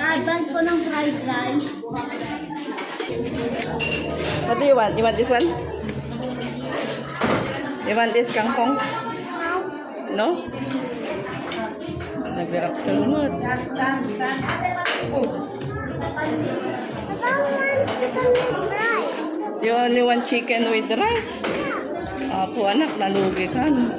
Advance ko ng fried rice. What do you want? You want this one? You want this kangkong? No? Nagbirak ka lumot. You only want chicken with rice? Apo anak, nalugi ka. No?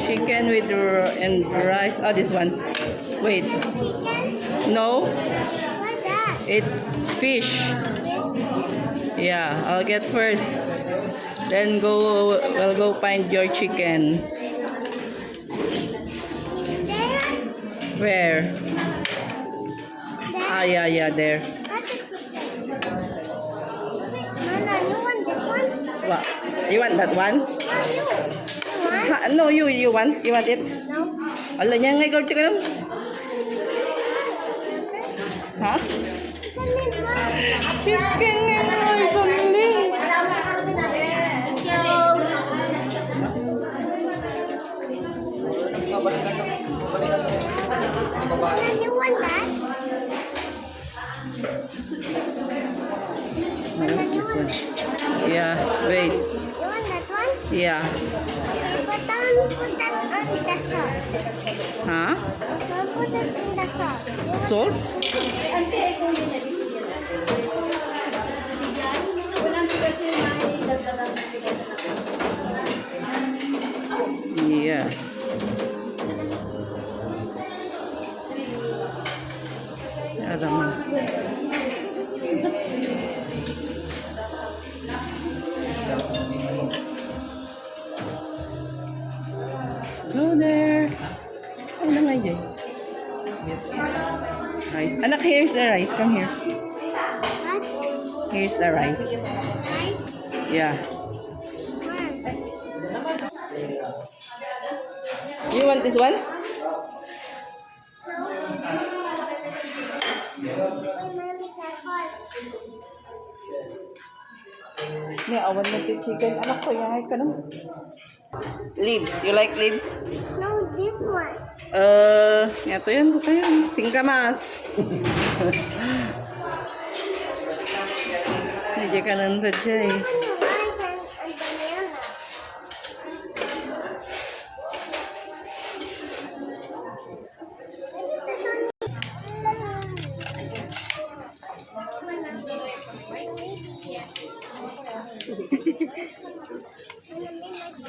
Chicken with and rice. Oh, this one. Wait. No. It's fish. Yeah, I'll get first. Then we'll go find your chicken. Where? Ah, yeah, there. Mama, you want this one? What? You want that one? No, you want? You want it? No. Ala niya nga ikaw chicken. Ha? Chicken and rice only. You want that? Yeah, wait. You want that one? Yeah. Put that on the sauce. Huh? Put it in the sauce. Salt? Yeah. Ada mah. Go there. Ano nga yun? Rice. Anak, here's the rice. Come here. What? Here's the rice. Rice? Yeah. Where? You want this one? Ni awan mo yung chicken. Anak ko, yung ay ka naman. Leaves. You like leaves? No, this one. Ito yun. Ito yun. Singkamas. Hindi ka nandad siya eh. Rice and banana.